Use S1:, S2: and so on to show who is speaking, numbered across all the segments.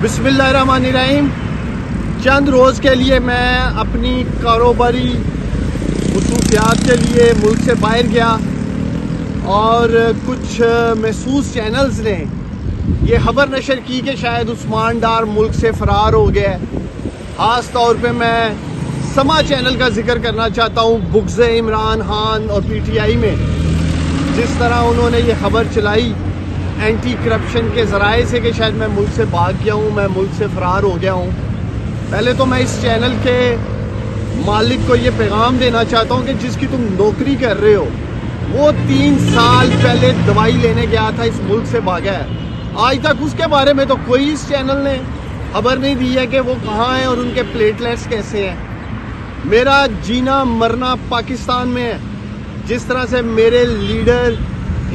S1: بسم اللہ الرحمن الرحیم۔ چند روز کے لیے میں اپنی کاروباری مصروفیات کے لیے ملک سے باہر گیا اور کچھ محسوس چینلز نے یہ خبر نشر کی کہ شاید عثمان ڈار ملک سے فرار ہو گیا ہے۔ خاص طور پہ میں سما چینل کا ذکر کرنا چاہتا ہوں۔ بغض عمران خان اور پی ٹی آئی میں جس طرح انہوں نے یہ خبر چلائی اینٹی کرپشن کے ذرائع سے کہ شاید میں ملک سے بھاگ گیا ہوں، میں ملک سے فرار ہو گیا ہوں۔ پہلے تو میں اس چینل کے مالک کو یہ پیغام دینا چاہتا ہوں کہ جس کی تم نوکری کر رہے ہو وہ 3 سال پہلے دوائی لینے گیا تھا، اس ملک سے بھاگا ہے۔ آج تک اس کے بارے میں تو کوئی اس چینل نے خبر نہیں دی ہے کہ وہ کہاں ہیں اور ان کے پلیٹلیٹس کیسے ہیں۔ میرا جینا مرنا پاکستان میں ہے، جس طرح سے میرے لیڈر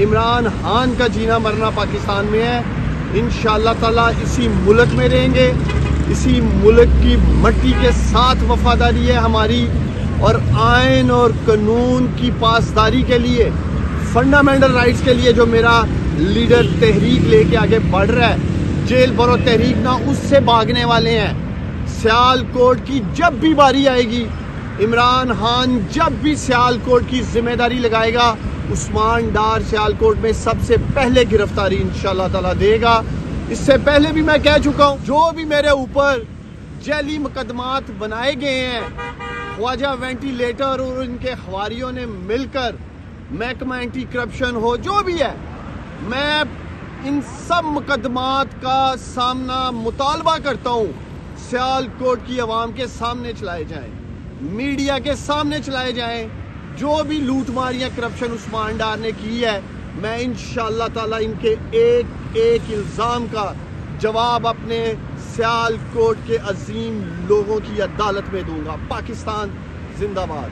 S1: عمران خان کا جینا مرنا پاکستان میں ہے۔ انشاءاللہ تعالیٰ اسی ملک میں رہیں گے، اسی ملک کی مٹی کے ساتھ وفاداری ہے ہماری، اور آئین اور قانون کی پاسداری کے لیے، فنڈامنٹل رائٹس کے لیے جو میرا لیڈر تحریک لے کے آگے بڑھ رہا ہے۔ جیل برو تحریک نہ اس سے بھاگنے والے ہیں۔ سیالکوٹ کی جب بھی باری آئے گی، عمران خان جب بھی سیالکوٹ کی ذمہ داری لگائے گا، عثمان ڈار سیالکوٹ میں سب سے پہلے گرفتاری انشاءاللہ تعالیٰ دے گا۔ اس سے پہلے بھی میں کہہ چکا ہوں، جو بھی میرے اوپر جعلی مقدمات بنائے گئے ہیں، خواجہ وینٹیلیٹر اور ان کے خواریوں نے مل کر محکمہ اینٹی کرپشن ہو، جو بھی ہے، میں ان سب مقدمات کا سامنا مطالبہ کرتا ہوں سیالکوٹ کی عوام کے سامنے چلائے جائیں، میڈیا کے سامنے چلائے جائیں۔ جو بھی لوٹ مار یا کرپشن عثمان ڈار نے کی ہے، میں انشاءاللہ تعالیٰ ان کے ایک ایک الزام کا جواب اپنے سیالکوٹ کے عظیم لوگوں کی عدالت میں دوں گا۔ پاکستان زندہ باد۔